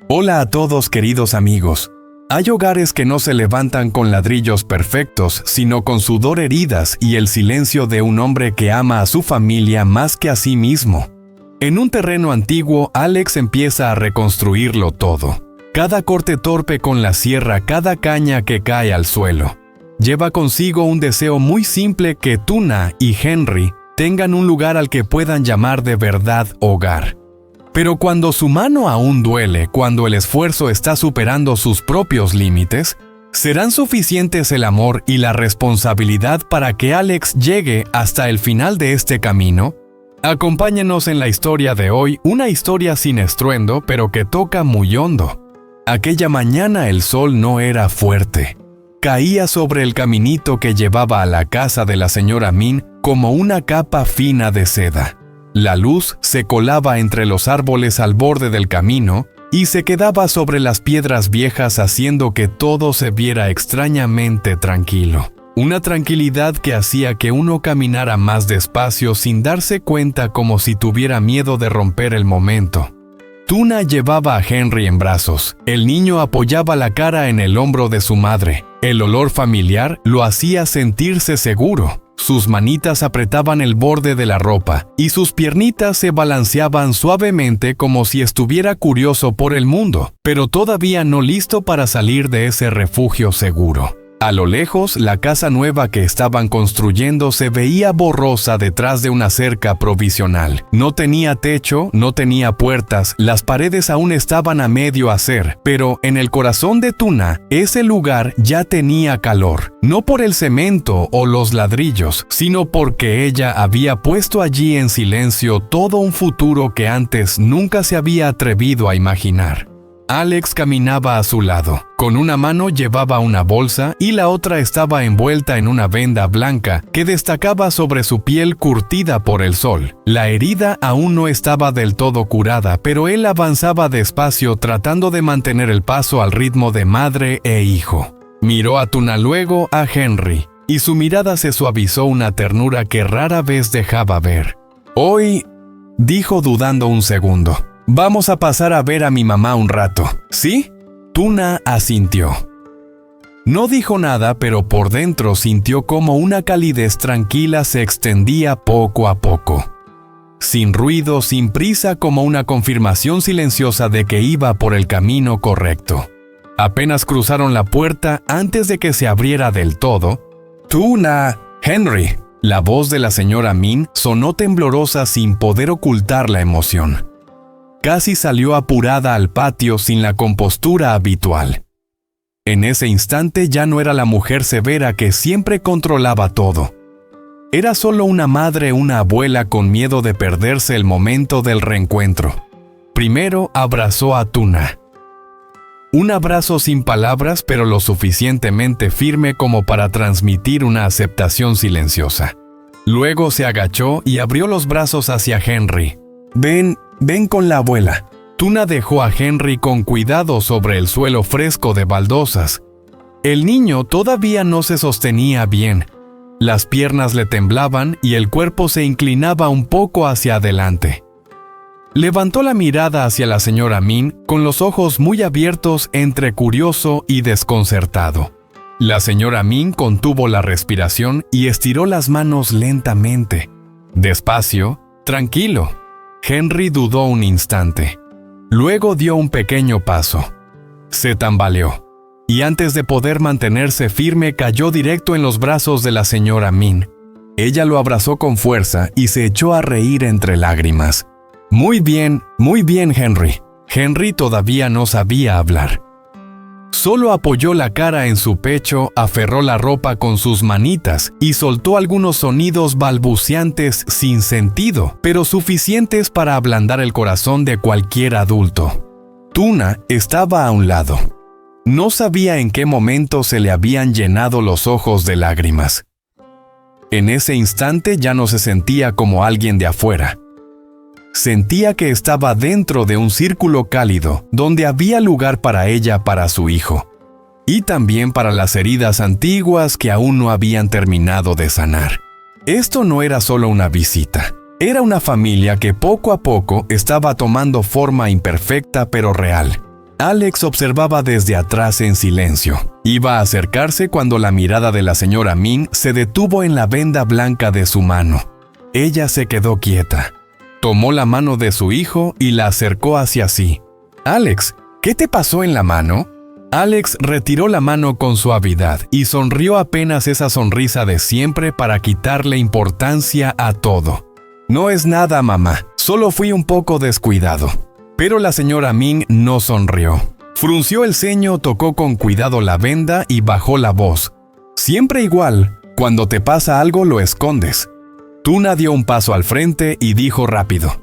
Hola a todos, queridos amigos. Hay hogares que no se levantan con ladrillos perfectos, sino con sudor, heridas y el silencio de un hombre que ama a su familia más que a sí mismo. En un terreno antiguo, Alex empieza a reconstruirlo todo. Cada corte torpe con la sierra, cada caña que cae al suelo. Lleva consigo un deseo muy simple: que Tuna y Henry tengan un lugar al que puedan llamar de verdad hogar. Pero cuando su mano aún duele, cuando el esfuerzo está superando sus propios límites, ¿serán suficientes el amor y la responsabilidad para que Alex llegue hasta el final de este camino? Acompáñenos en la historia de hoy, una historia sin estruendo, pero que toca muy hondo. Aquella mañana el sol no era fuerte. Caía sobre el caminito que llevaba a la casa de la señora Min como una capa fina de seda. La luz se colaba entre los árboles al borde del camino y se quedaba sobre las piedras viejas, haciendo que todo se viera extrañamente tranquilo. Una tranquilidad que hacía que uno caminara más despacio sin darse cuenta, como si tuviera miedo de romper el momento. Tuna llevaba a Henry en brazos. El niño apoyaba la cara en el hombro de su madre. El olor familiar lo hacía sentirse seguro. Sus manitas apretaban el borde de la ropa y sus piernitas se balanceaban suavemente, como si estuviera curioso por el mundo, pero todavía no listo para salir de ese refugio seguro. A lo lejos, la casa nueva que estaban construyendo se veía borrosa detrás de una cerca provisional. No tenía techo, no tenía puertas, las paredes aún estaban a medio hacer, pero en el corazón de Tuna, ese lugar ya tenía calor. No por el cemento o los ladrillos, sino porque ella había puesto allí en silencio todo un futuro que antes nunca se había atrevido a imaginar. Alex caminaba a su lado. Con una mano llevaba una bolsa y la otra estaba envuelta en una venda blanca que destacaba sobre su piel curtida por el sol. La herida aún no estaba del todo curada, pero él avanzaba despacio, tratando de mantener el paso al ritmo de madre e hijo. Miró a Tuna, luego a Henry, y su mirada se suavizó, una ternura que rara vez dejaba ver. «Hoy», dijo dudando un segundo, «vamos a pasar a ver a mi mamá un rato, ¿sí?» Tuna asintió. No dijo nada, pero por dentro sintió como una calidez tranquila se extendía poco a poco. Sin ruido, sin prisa, como una confirmación silenciosa de que iba por el camino correcto. Apenas cruzaron la puerta, antes de que se abriera del todo, «Tuna, Henry». La voz de la señora Min sonó temblorosa, sin poder ocultar la emoción. Casi salió apurada al patio sin la compostura habitual. En ese instante ya no era la mujer severa que siempre controlaba todo. Era solo una madre, una abuela con miedo de perderse el momento del reencuentro. Primero abrazó a Tuna. Un abrazo sin palabras, pero lo suficientemente firme como para transmitir una aceptación silenciosa. Luego se agachó y abrió los brazos hacia Henry. Ven con la abuela». Tuna dejó a Henry con cuidado sobre el suelo fresco de baldosas. El niño todavía no se sostenía bien. Las piernas le temblaban y el cuerpo se inclinaba un poco hacia adelante. Levantó la mirada hacia la señora Min con los ojos muy abiertos, entre curioso y desconcertado. La señora Min contuvo la respiración y estiró las manos lentamente. Despacio, tranquilo. Henry dudó un instante. Luego dio un pequeño paso. Se tambaleó, y antes de poder mantenerse firme, cayó directo en los brazos de la señora Min. Ella lo abrazó con fuerza y se echó a reír entre lágrimas. Muy bien, Henry». Henry todavía no sabía hablar. Solo apoyó la cara en su pecho, aferró la ropa con sus manitas y soltó algunos sonidos balbuceantes sin sentido, pero suficientes para ablandar el corazón de cualquier adulto. Tuna estaba a un lado. No sabía en qué momento se le habían llenado los ojos de lágrimas. En ese instante ya no se sentía como alguien de afuera. Sentía que estaba dentro de un círculo cálido, donde había lugar para ella, para su hijo, y también para las heridas antiguas que aún no habían terminado de sanar. Esto no era solo una visita, era una familia que poco a poco estaba tomando forma imperfecta pero real. Alex observaba desde atrás en silencio. Iba a acercarse cuando la mirada de la señora Min se detuvo en la venda blanca de su mano. Ella se quedó quieta. Tomó la mano de su hijo y la acercó hacia sí. «Alex, ¿qué te pasó en la mano?» Alex retiró la mano con suavidad y sonrió apenas esa sonrisa de siempre para quitarle importancia a todo. «No es nada, mamá, solo fui un poco descuidado». Pero la señora Min no sonrió. Frunció el ceño, tocó con cuidado la venda y bajó la voz. «Siempre igual, cuando te pasa algo lo escondes». Tuna dio un paso al frente y dijo rápido: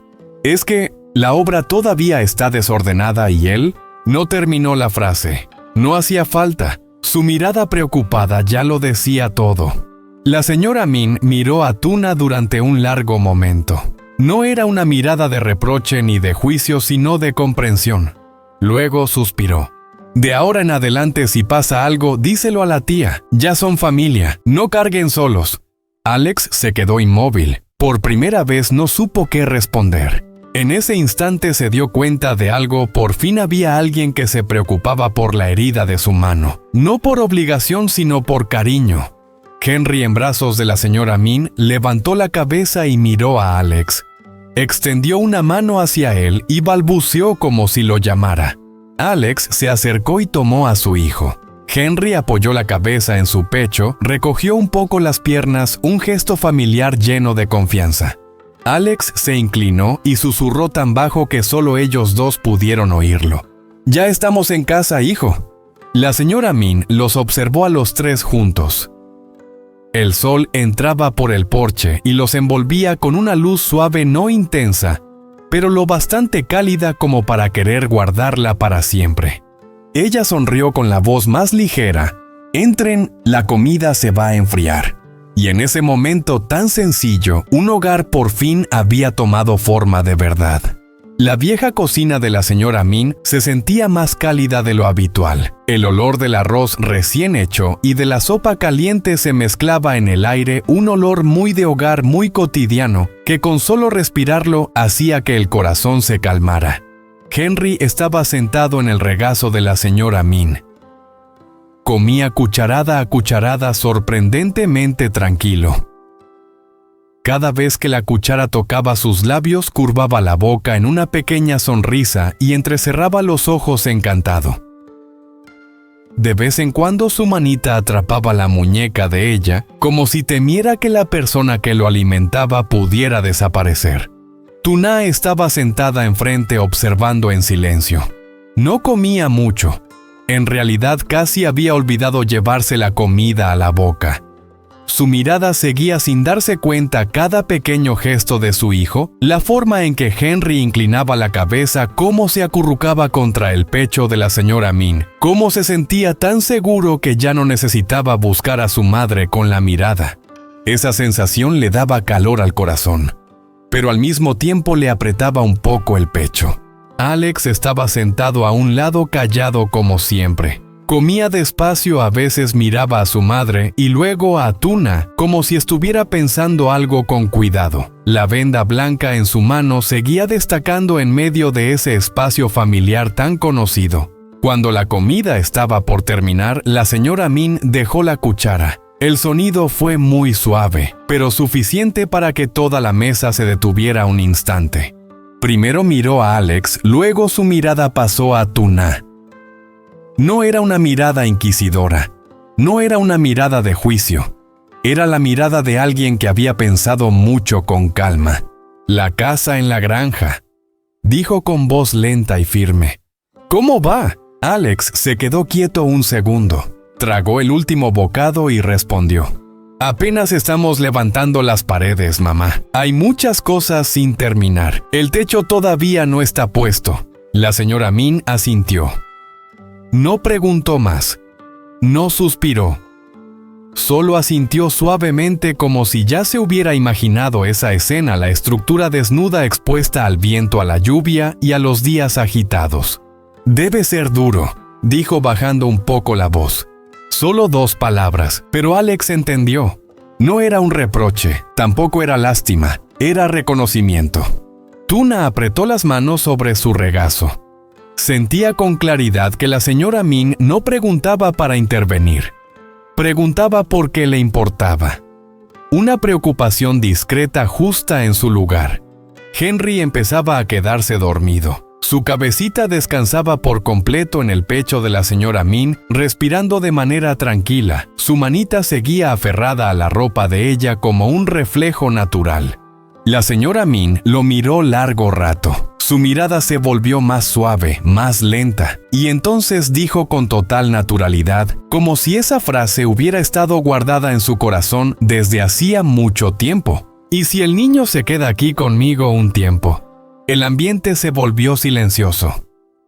«Es que la obra todavía está desordenada y él…» No terminó la frase. No hacía falta. Su mirada preocupada ya lo decía todo. La señora Min miró a Tuna durante un largo momento. No era una mirada de reproche ni de juicio, sino de comprensión. Luego suspiró. «De ahora en adelante, si pasa algo, díselo a la tía. Ya son familia. No carguen solos». Alex se quedó inmóvil. Por primera vez no supo qué responder. En ese instante se dio cuenta de algo. Por fin había alguien que se preocupaba por la herida de su mano. No por obligación, sino por cariño. Henry, en brazos de la señora Min, levantó la cabeza y miró a Alex. Extendió una mano hacia él y balbuceó como si lo llamara. Alex se acercó y tomó a su hijo. Henry apoyó la cabeza en su pecho, recogió un poco las piernas, un gesto familiar lleno de confianza. Alex se inclinó y susurró tan bajo que solo ellos dos pudieron oírlo. «Ya estamos en casa, hijo». La señora Min los observó a los tres juntos. El sol entraba por el porche y los envolvía con una luz suave, no intensa, pero lo bastante cálida como para querer guardarla para siempre. Ella sonrió con la voz más ligera: «Entren, la comida se va a enfriar». Y en ese momento tan sencillo, un hogar por fin había tomado forma de verdad. La vieja cocina de la señora Min se sentía más cálida de lo habitual. El olor del arroz recién hecho y de la sopa caliente se mezclaba en el aire, un olor muy de hogar, muy cotidiano, que con solo respirarlo hacía que el corazón se calmara. Henry estaba sentado en el regazo de la señora Min. Comía cucharada a cucharada, sorprendentemente tranquilo. Cada vez que la cuchara tocaba sus labios, curvaba la boca en una pequeña sonrisa y entrecerraba los ojos encantado. De vez en cuando su manita atrapaba la muñeca de ella, como si temiera que la persona que lo alimentaba pudiera desaparecer. Tuna estaba sentada enfrente observando en silencio. No comía mucho. En realidad casi había olvidado llevarse la comida a la boca. Su mirada seguía sin darse cuenta cada pequeño gesto de su hijo, la forma en que Henry inclinaba la cabeza, cómo se acurrucaba contra el pecho de la señora Min, cómo se sentía tan seguro que ya no necesitaba buscar a su madre con la mirada. Esa sensación le daba calor al corazón, pero al mismo tiempo le apretaba un poco el pecho. Alex estaba sentado a un lado, callado como siempre. Comía despacio, a veces miraba a su madre y luego a Tuna, como si estuviera pensando algo con cuidado. La venda blanca en su mano seguía destacando en medio de ese espacio familiar tan conocido. Cuando la comida estaba por terminar, la señora Min dejó la cuchara. El sonido fue muy suave, pero suficiente para que toda la mesa se detuviera un instante. Primero miró a Alex, luego su mirada pasó a Tuna. No era una mirada inquisidora, no era una mirada de juicio, era la mirada de alguien que había pensado mucho con calma. «La casa en la granja», dijo con voz lenta y firme. «¿Cómo va?» Alex se quedó quieto un segundo, tragó el último bocado y respondió: «Apenas estamos levantando las paredes, mamá. Hay muchas cosas sin terminar. El techo todavía no está puesto». La señora Min asintió. No preguntó más. No suspiró. Solo asintió suavemente, como si ya se hubiera imaginado esa escena, la estructura desnuda expuesta al viento, a la lluvia y a los días agitados. «Debe ser duro», dijo bajando un poco la voz. Solo 2 palabras, pero Alex entendió. No era un reproche, tampoco era lástima, era reconocimiento. Tuna apretó las manos sobre su regazo. Sentía con claridad que la señora Min no preguntaba para intervenir. Preguntaba porque le importaba. Una preocupación discreta justa en su lugar. Henry empezaba a quedarse dormido. Su cabecita descansaba por completo en el pecho de la señora Min, respirando de manera tranquila. Su manita seguía aferrada a la ropa de ella como un reflejo natural. La señora Min lo miró largo rato. Su mirada se volvió más suave, más lenta, y entonces dijo con total naturalidad, como si esa frase hubiera estado guardada en su corazón desde hacía mucho tiempo. ¿Y si el niño se queda aquí conmigo un tiempo? El ambiente se volvió silencioso.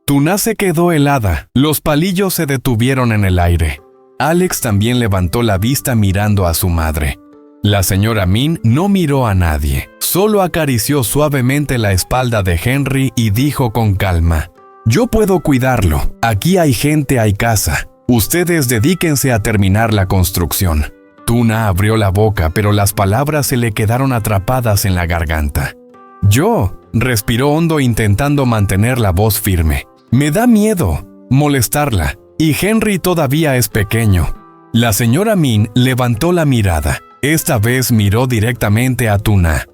Tuna se quedó helada. Los palillos se detuvieron en el aire. Alex también levantó la vista mirando a su madre. La señora Min no miró a nadie. Solo acarició suavemente la espalda de Henry y dijo con calma: «Yo puedo cuidarlo. Aquí hay gente, hay casa. Ustedes dedíquense a terminar la construcción». Tuna abrió la boca, pero las palabras se le quedaron atrapadas en la garganta. «Yo», respiró hondo intentando mantener la voz firme. «Me da miedo molestarla, y Henry todavía es pequeño». La señora Min levantó la mirada. Esta vez miró directamente a Tuna.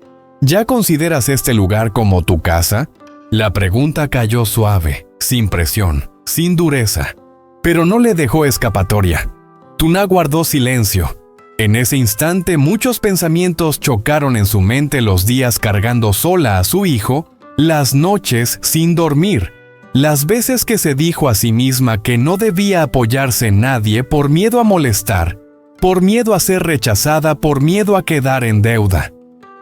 «¿Ya consideras este lugar como tu casa?» La pregunta cayó suave, sin presión, sin dureza, pero no le dejó escapatoria. Tuna guardó silencio. En ese instante muchos pensamientos chocaron en su mente: los días cargando sola a su hijo, las noches sin dormir, las veces que se dijo a sí misma que no debía apoyarse en nadie por miedo a molestar, por miedo a ser rechazada, por miedo a quedar en deuda.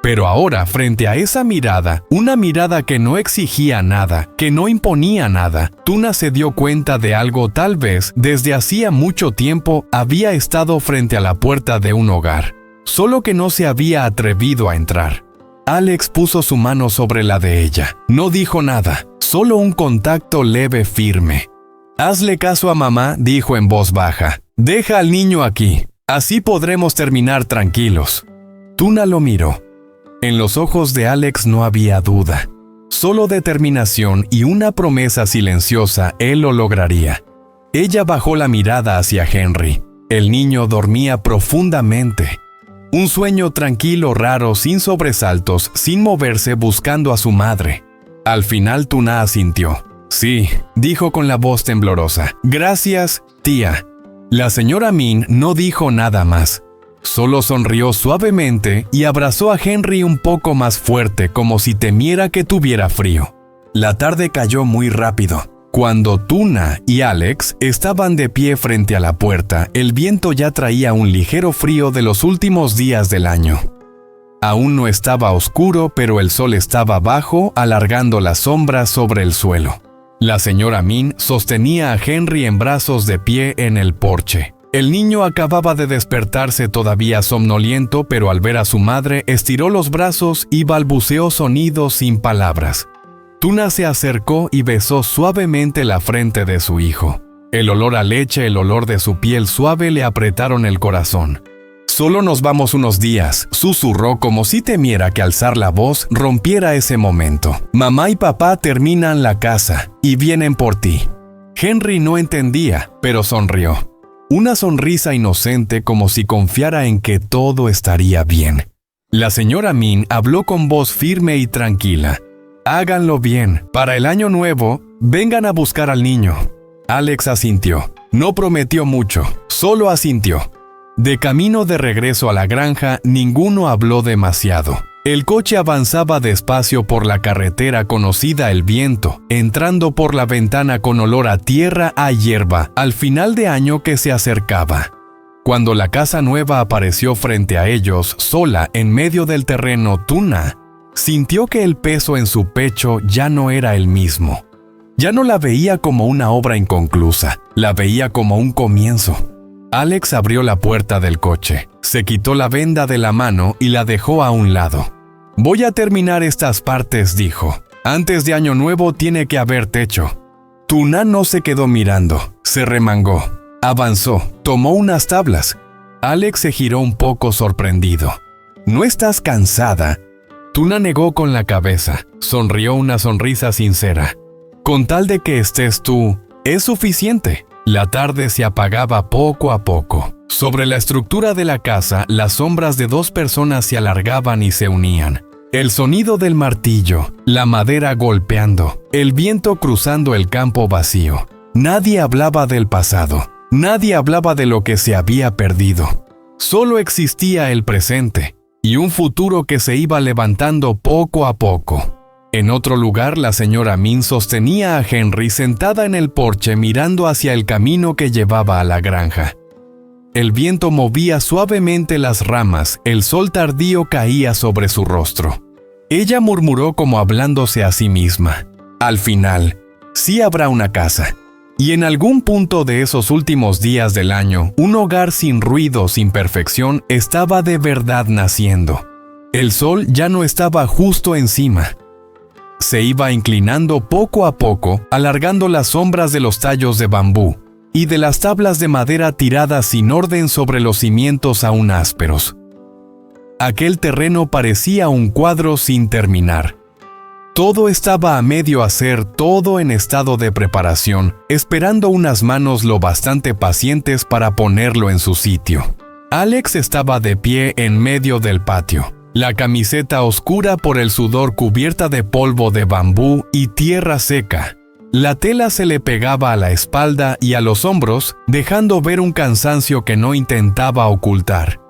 Pero ahora, frente a esa mirada, una mirada que no exigía nada, que no imponía nada, Tuna se dio cuenta de algo. Tal vez desde hacía mucho tiempo había estado frente a la puerta de un hogar, solo que no se había atrevido a entrar. Alex puso su mano sobre la de ella. No dijo nada, solo un contacto leve, firme. «Hazle caso a mamá», dijo en voz baja. «Deja al niño aquí, así podremos terminar tranquilos». Tuna lo miró. En los ojos de Alex no había duda, solo determinación y una promesa silenciosa: él lo lograría. Ella bajó la mirada hacia Henry. El niño dormía profundamente. Un sueño tranquilo, raro, sin sobresaltos, sin moverse, buscando a su madre. Al final Tuna asintió. «Sí», dijo con la voz temblorosa. «Gracias, tía». La señora Min no dijo nada más. Solo sonrió suavemente y abrazó a Henry un poco más fuerte, como si temiera que tuviera frío. La tarde cayó muy rápido. Cuando Tuna y Alex estaban de pie frente a la puerta, el viento ya traía un ligero frío de los últimos días del año. Aún no estaba oscuro, pero el sol estaba bajo, alargando las sombras sobre el suelo. La señora Min sostenía a Henry en brazos de pie en el porche. El niño acababa de despertarse todavía somnoliento, pero al ver a su madre estiró los brazos y balbuceó sonidos sin palabras. Tuna se acercó y besó suavemente la frente de su hijo. El olor a leche, el olor de su piel suave le apretaron el corazón. «Solo nos vamos unos días», susurró como si temiera que alzar la voz rompiera ese momento. «Mamá y papá terminan la casa y vienen por ti». Henry no entendía, pero sonrió. Una sonrisa inocente, como si confiara en que todo estaría bien. La señora Min habló con voz firme y tranquila. «Háganlo bien. Para el año nuevo, vengan a buscar al niño». Alex asintió. No prometió mucho, solo asintió. De camino de regreso a la granja, ninguno habló demasiado. El coche avanzaba despacio por la carretera, conocida el viento, entrando por la ventana con olor a tierra, a hierba, al final de año que se acercaba. Cuando la casa nueva apareció frente a ellos, sola en medio del terreno, Tuna sintió que el peso en su pecho ya no era el mismo. Ya no la veía como una obra inconclusa, la veía como un comienzo. Alex abrió la puerta del coche, se quitó la venda de la mano y la dejó a un lado. «Voy a terminar estas partes», dijo. «Antes de Año Nuevo tiene que haber techo». Tuna no se quedó mirando, se remangó, avanzó, tomó unas tablas. Alex se giró un poco sorprendido. «¿No estás cansada?» Tuna negó con la cabeza, sonrió una sonrisa sincera. Con tal de que estés tú, es suficiente. La tarde se apagaba poco a poco. Sobre la estructura de la casa, las sombras de dos personas se alargaban y se unían. El sonido del martillo, la madera golpeando, el viento cruzando el campo vacío. Nadie hablaba del pasado. Nadie hablaba de lo que se había perdido. Solo existía el presente y un futuro que se iba levantando poco a poco. En otro lugar, la señora Min sostenía a Henry sentada en el porche mirando hacia el camino que llevaba a la granja. El viento movía suavemente las ramas, el sol tardío caía sobre su rostro. Ella murmuró como hablándose a sí misma. Al final, sí habrá una casa. Y en algún punto de esos últimos días del año, un hogar sin ruido, sin perfección, estaba de verdad naciendo. El sol ya no estaba justo encima. Se iba inclinando poco a poco, alargando las sombras de los tallos de bambú y de las tablas de madera tiradas sin orden sobre los cimientos aún ásperos. Aquel terreno parecía un cuadro sin terminar. Todo estaba a medio hacer, todo en estado de preparación, esperando unas manos lo bastante pacientes para ponerlo en su sitio. Alex estaba de pie en medio del patio, la camiseta oscura por el sudor cubierta de polvo de bambú y tierra seca. La tela se le pegaba a la espalda y a los hombros, dejando ver un cansancio que no intentaba ocultar.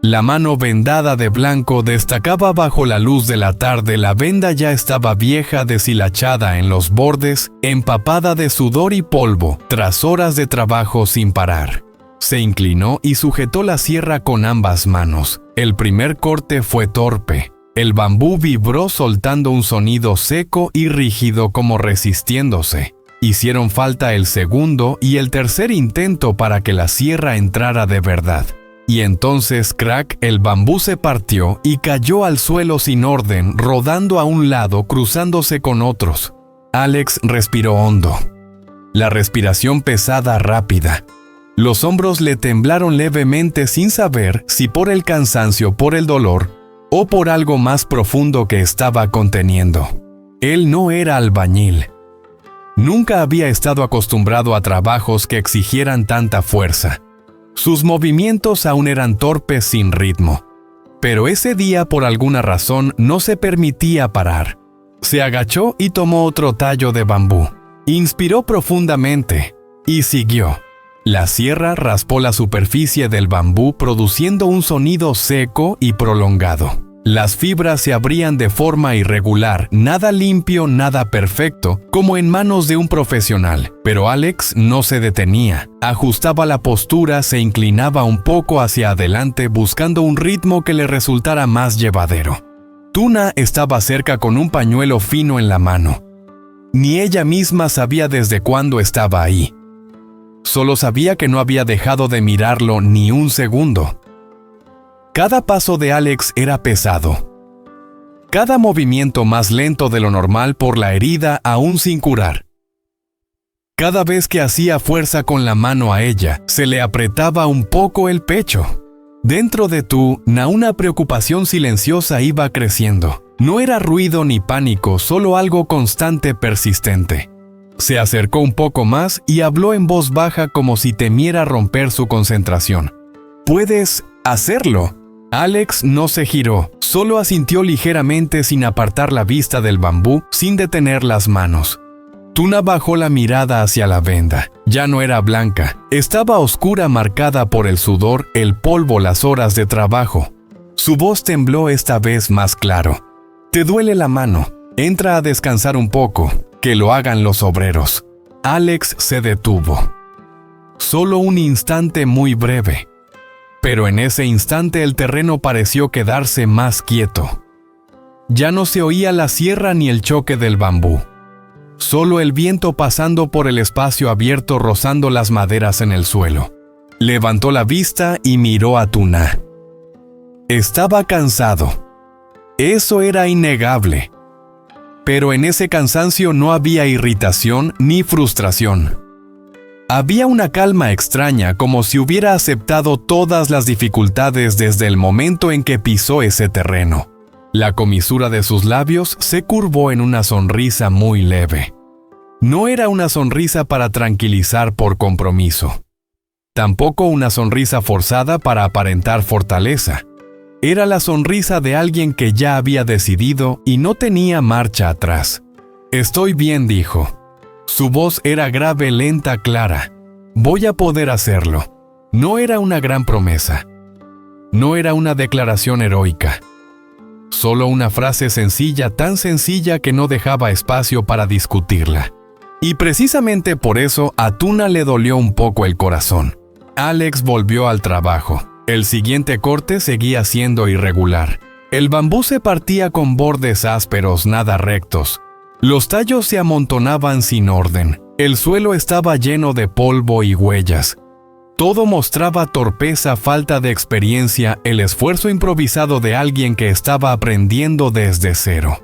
La mano vendada de blanco destacaba bajo la luz de la tarde. La venda ya estaba vieja, deshilachada en los bordes, empapada de sudor y polvo, tras horas de trabajo sin parar. Se inclinó y sujetó la sierra con ambas manos. El primer corte fue torpe. El bambú vibró soltando un sonido seco y rígido como resistiéndose. Hicieron falta el segundo y el tercer intento para que la sierra entrara de verdad. Y entonces, crack, el bambú se partió y cayó al suelo sin orden, rodando a un lado, cruzándose con otros. Alex respiró hondo. La respiración pesada, rápida. Los hombros le temblaron levemente sin saber si por el cansancio, por el dolor o por algo más profundo que estaba conteniendo. Él no era albañil. Nunca había estado acostumbrado a trabajos que exigieran tanta fuerza. Sus movimientos aún eran torpes, sin ritmo. Pero ese día, por alguna razón, no se permitía parar. Se agachó y tomó otro tallo de bambú. Inspiró profundamente y siguió. La sierra raspó la superficie del bambú produciendo un sonido seco y prolongado. Las fibras se abrían de forma irregular, nada limpio, nada perfecto, como en manos de un profesional. Pero Alex no se detenía. Ajustaba la postura, se inclinaba un poco hacia adelante buscando un ritmo que le resultara más llevadero. Tuna estaba cerca con un pañuelo fino en la mano. Ni ella misma sabía desde cuándo estaba ahí. Solo sabía que no había dejado de mirarlo ni un segundo. Cada paso de Alex era pesado. Cada movimiento más lento de lo normal por la herida aún sin curar. Cada vez que hacía fuerza con la mano a ella, se le apretaba un poco el pecho. Dentro de Tuna, una preocupación silenciosa iba creciendo. No era ruido ni pánico, solo algo constante, persistente. Se acercó un poco más y habló en voz baja como si temiera romper su concentración. «Puedes hacerlo». Alex no se giró, solo asintió ligeramente sin apartar la vista del bambú, sin detener las manos. Tuna bajó la mirada hacia la venda. Ya no era blanca, estaba oscura, marcada por el sudor, el polvo, las horas de trabajo. Su voz tembló esta vez más claro. «Te duele la mano. Entra a descansar un poco, que lo hagan los obreros». Alex se detuvo. Solo un instante muy breve. Pero en ese instante el terreno pareció quedarse más quieto. Ya no se oía la sierra ni el choque del bambú. Solo el viento pasando por el espacio abierto rozando las maderas en el suelo. Levantó la vista y miró a Tuna. Estaba cansado. Eso era innegable. Pero en ese cansancio no había irritación ni frustración. Había una calma extraña, como si hubiera aceptado todas las dificultades desde el momento en que pisó ese terreno. La comisura de sus labios se curvó en una sonrisa muy leve. No era una sonrisa para tranquilizar por compromiso. Tampoco una sonrisa forzada para aparentar fortaleza. Era la sonrisa de alguien que ya había decidido y no tenía marcha atrás. «Estoy bien», dijo. Su voz era grave, lenta, clara. «Voy a poder hacerlo». No era una gran promesa. No era una declaración heroica. Solo una frase sencilla, tan sencilla que no dejaba espacio para discutirla. Y precisamente por eso a Tuna le dolió un poco el corazón. Alex volvió al trabajo. El siguiente corte seguía siendo irregular. El bambú se partía con bordes ásperos, nada rectos. Los tallos se amontonaban sin orden. El suelo estaba lleno de polvo y huellas. Todo mostraba torpeza, falta de experiencia, el esfuerzo improvisado de alguien que estaba aprendiendo desde cero.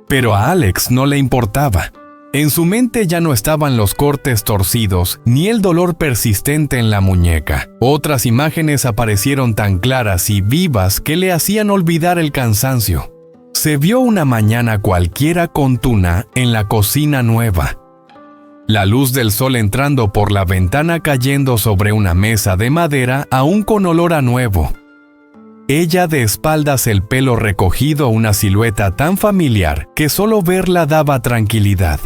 Pero a Alex no le importaba. En su mente ya no estaban los cortes torcidos, ni el dolor persistente en la muñeca. Otras imágenes aparecieron tan claras y vivas que le hacían olvidar el cansancio. Se vio una mañana cualquiera con Tuna en la cocina nueva. La luz del sol entrando por la ventana cayendo sobre una mesa de madera aún con olor a nuevo. Ella de espaldas, el pelo recogido, una silueta tan familiar que solo verla daba tranquilidad.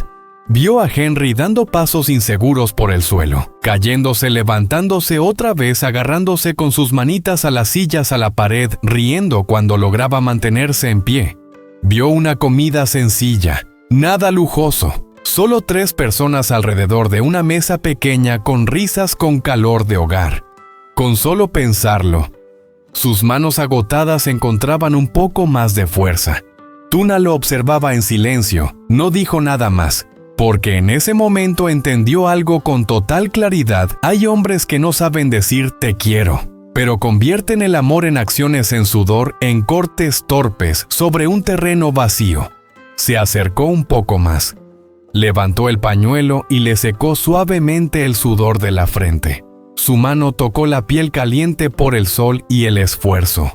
Vio a Henry dando pasos inseguros por el suelo, cayéndose, levantándose otra vez, agarrándose con sus manitas a las sillas, a la pared, riendo cuando lograba mantenerse en pie. Vio una comida sencilla, nada lujoso, solo 3 personas alrededor de una mesa pequeña con risas, con calor de hogar. Con solo pensarlo, sus manos agotadas encontraban un poco más de fuerza. Tuna lo observaba en silencio, no dijo nada más. Porque en ese momento entendió algo con total claridad. Hay hombres que no saben decir «te quiero», pero convierten el amor en acciones, en sudor, en cortes torpes sobre un terreno vacío. Se acercó un poco más. Levantó el pañuelo y le secó suavemente el sudor de la frente. Su mano tocó la piel caliente por el sol y el esfuerzo.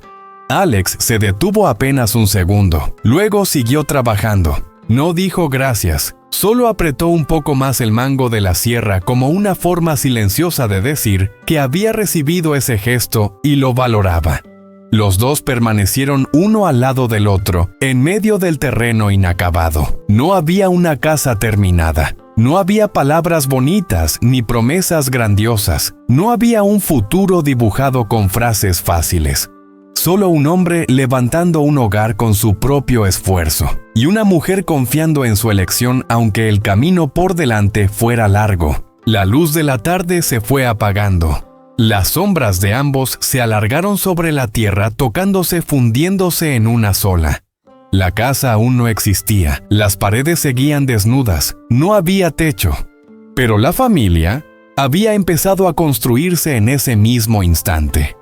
Alex se detuvo apenas un segundo. Luego siguió trabajando. No dijo gracias. Solo apretó un poco más el mango de la sierra como una forma silenciosa de decir que había recibido ese gesto y lo valoraba. Los dos permanecieron uno al lado del otro, en medio del terreno inacabado. No había una casa terminada. No había palabras bonitas ni promesas grandiosas. No había un futuro dibujado con frases fáciles. Solo un hombre levantando un hogar con su propio esfuerzo, y una mujer confiando en su elección aunque el camino por delante fuera largo. La luz de la tarde se fue apagando. Las sombras de ambos se alargaron sobre la tierra, tocándose, fundiéndose en una sola. La casa aún no existía, las paredes seguían desnudas, no había techo. Pero la familia había empezado a construirse en ese mismo instante.